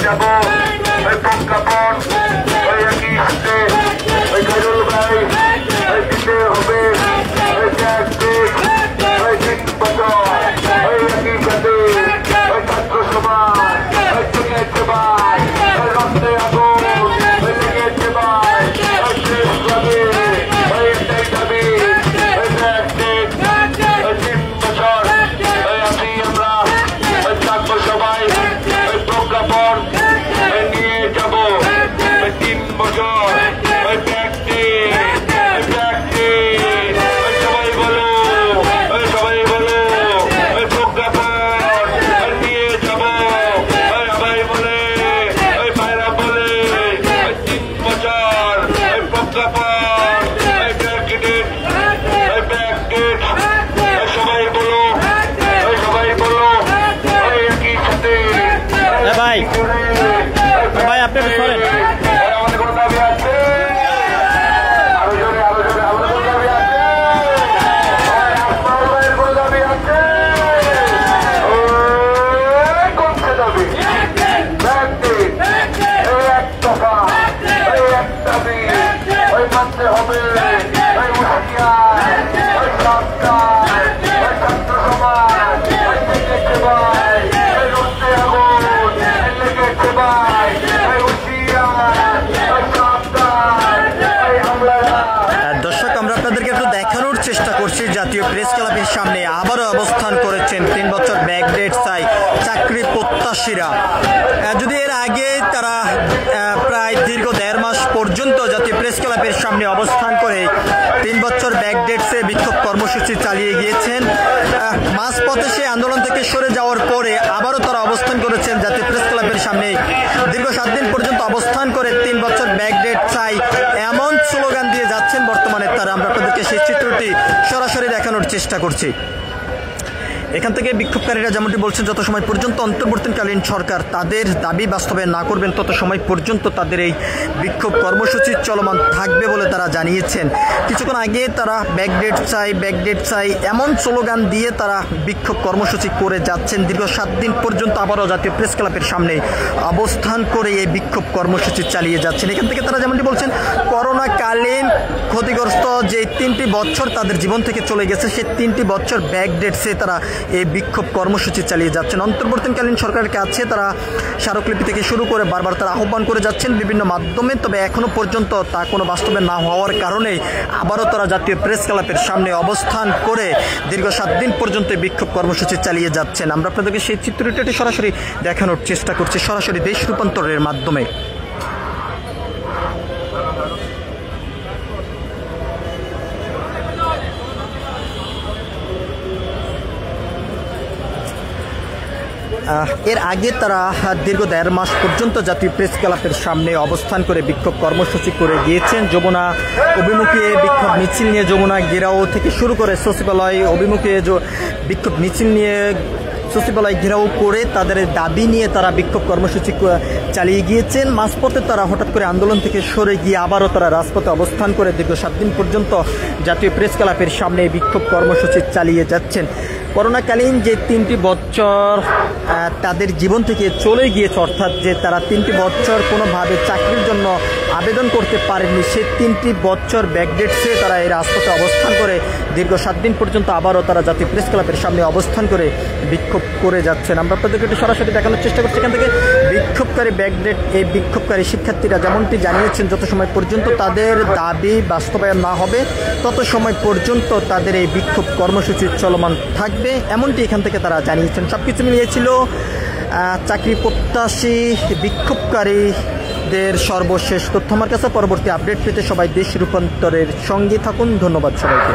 যাবো ওই প্রজ্ঞাপন ওই একই সাথে ওই খাইরুল ভাই ওই দিতে হবে ওই ট্যাক্স ওই 3 বছর ওই একই সাথে ওই ছাত্র সমাজ ওই ঠেকেছে ভাই ওই রক্তে আগুন ওই ঠেকেছে ভাই ওই শেষ লাগে ওই একটাই দাবি ওই ট্যাক্স ওই 3 বছর ওই আসি আমরা ওই থাকবো সবাই ওই প্রজ্ঞাপন ওই নিয়ে যাবো ওই 3 বছর ওই ট্যাক্স ওই ট্যাক্স ওই সবাই বলো ওই সবাই বলো ওই প্রজ্ঞাপন ওই নিয়ে যাবো ওই সবাই বলে ওই ভাইরা বলে ওই 3 বছর ওই প্রজ্ঞাপন ওই ট্যাক্স ওই ট্যাক্স ওই সবাই বলো ওই সবাই বলো ওই একই সাথে ভাই ভাই আপনি সরেন আমাদের কোনো দাবি আছে আরো জোরে আরো জোরে আমাদের কোনো দাবি আছে আপনার ভাইয়ের কোনো দাবি আছে কোনটা দাবি এই এক দফা এই এক দাবি ওই মানতে হবে ওই হুঁশিয়ার ওই সরকার ওই ছাত্র সমাজ ওই লেগেছে ভাই ওই রুখতে আগুন লেগেছে ভাই ওই হুঁশিয়ার ওই সরকার ওই হামলারা। দর্শক আমরা আপনাদেরকে একটু দেখানোর চেষ্টা করছি জাতীয় প্রেস ক্লাবের সামনে আবারও অবস্থান করেছেন 3 বছর ব্যাকডেট চাই চাকরি প্রত্যাশীরা। যদি এর আগে তারা প্রায় দীর্ঘ 1.5 মাস পর্যন্ত জাতীয় প্রেস ক্লাবের সামনে অবস্থান করে 3 বছর ব্যাকডেটসে বিক্ষোভ কর্মসূচি চালিয়ে গিয়েছেন, মাঝপথে সেই আন্দোলন থেকে সরে যাওয়ার পরে আবারও তারা অবস্থান করেছেন জাতীয় প্রেস ক্লাবের সামনে দীর্ঘ 7 দিন পর্যন্ত অবস্থান করে 3 বছর ব্যাকডেট চাই এমন স্লোগান দিয়ে যাচ্ছেন বর্তমানে তারা। আমরা আপনাদেরকে সেই চিত্রটি সরাসরি দেখানোর চেষ্টা করছি। এখান থেকে বিক্ষোভকারীরা যেমনটি বলছেন যত সময় পর্যন্ত অন্তর্বর্তীকালীন সরকার তাদের দাবি বাস্তবায়ন না করবেন তত সময় পর্যন্ত তাদের এই বিক্ষোভ কর্মসূচি চলমান থাকবে বলে তারা জানিয়েছেন। কিছুক্ষণ আগে তারা ব্যাকডেট চাই এমন স্লোগান দিয়ে তারা বিক্ষোভ কর্মসূচি করে যাচ্ছেন দীর্ঘ 7 দিন পর্যন্ত আবারও জাতীয় প্রেস ক্লাবের সামনে অবস্থান করে এই বিক্ষোভ কর্মসূচি চালিয়ে যাচ্ছেন। এখান থেকে তারা যেমনটি বলছেন করোনাকালীন ক্ষতিগ্রস্ত যে 3টি বছর তাদের জীবন থেকে চলে গেছে সেই 3টি বছর ব্যাকডেটসে তারা এই বিক্ষোভ কর্মসূচি চালিয়ে যাচ্ছেন। অন্তর্বর্তীকালীন সরকারের কাছে তারা স্মারকলিপি থেকে শুরু করে বারবার তারা আহ্বান করে যাচ্ছেন বিভিন্ন মাধ্যমে, তবে এখনো পর্যন্ত তা কোনো বাস্তবে না হওয়ার কারণে আবারও তারা জাতীয় প্রেস ক্লাবের সামনে অবস্থান করে দীর্ঘ 7 দিন পর্যন্ত বিক্ষোভ কর্মসূচি চালিয়ে যাচ্ছেন। আমরা আপনাদেরকে সেই চিত্রটি সরাসরি দেখানোর চেষ্টা করছি সরাসরি দেশ রূপান্তরের মাধ্যমে। এর আগে তারা দীর্ঘ 1.5 মাস পর্যন্ত জাতীয় প্রেস ক্লাবের সামনে অবস্থান করে বিক্ষোভ কর্মসূচি করে গিয়েছেন। যমুনা অভিমুখে বিক্ষোভ মিছিল নিয়ে যমুনা ঘেরাও থেকে শুরু করে সচিবালয় অভিমুখে বিক্ষোভ মিছিল নিয়ে সচিবালয় ঘেরাও করে তাদের দাবি নিয়ে তারা বিক্ষোভ কর্মসূচি চালিয়ে গিয়েছেন। মাঝপথে তারা হঠাৎ করে আন্দোলন থেকে সরে গিয়ে আবারও তারা রাজপথে অবস্থান করে দীর্ঘ 7 দিন পর্যন্ত জাতীয় প্রেস ক্লাবের সামনে বিক্ষোভ কর্মসূচি চালিয়ে যাচ্ছেন। করোনাকালীন যে 3টি বছর তাদের জীবন থেকে চলে গিয়েছে, অর্থাৎ যে তারা 3টি বছর কোনোভাবে চাকরির জন্য আবেদন করতে পারেননি, সেই 3টি বছর ব্যাকডেটসে তারা এই রাজপথে অবস্থান করে দীর্ঘ 7 দিন পর্যন্ত আবারও তারা জাতীয় প্রেস ক্লাবের সামনে অবস্থান করে বিক্ষোভ করে যাচ্ছেন। আমরা আপনাদেরকে একটু সরাসরি দেখানোর চেষ্টা করছি। এখান থেকে বিক্ষোভকারী ব্যাকডেট এই বিক্ষোভকারী শিক্ষার্থীরা যেমনটি জানিয়েছেন যত সময় পর্যন্ত তাদের দাবি বাস্তবায়ন না হবে তত সময় পর্যন্ত তাদের এই বিক্ষোভ কর্মসূচি চলমান থাকবে এমনটি এখান থেকে তারা জানিয়েছেন। সবকিছু মিলিয়েছিল চাকরি প্রত্যাশী বিক্ষোভকারীদের সর্বশেষ তথ্য আমার কাছে। পরবর্তী আপডেট পেতে সবাই দেশ রূপান্তরের সঙ্গে থাকুন। ধন্যবাদ সবাইকে।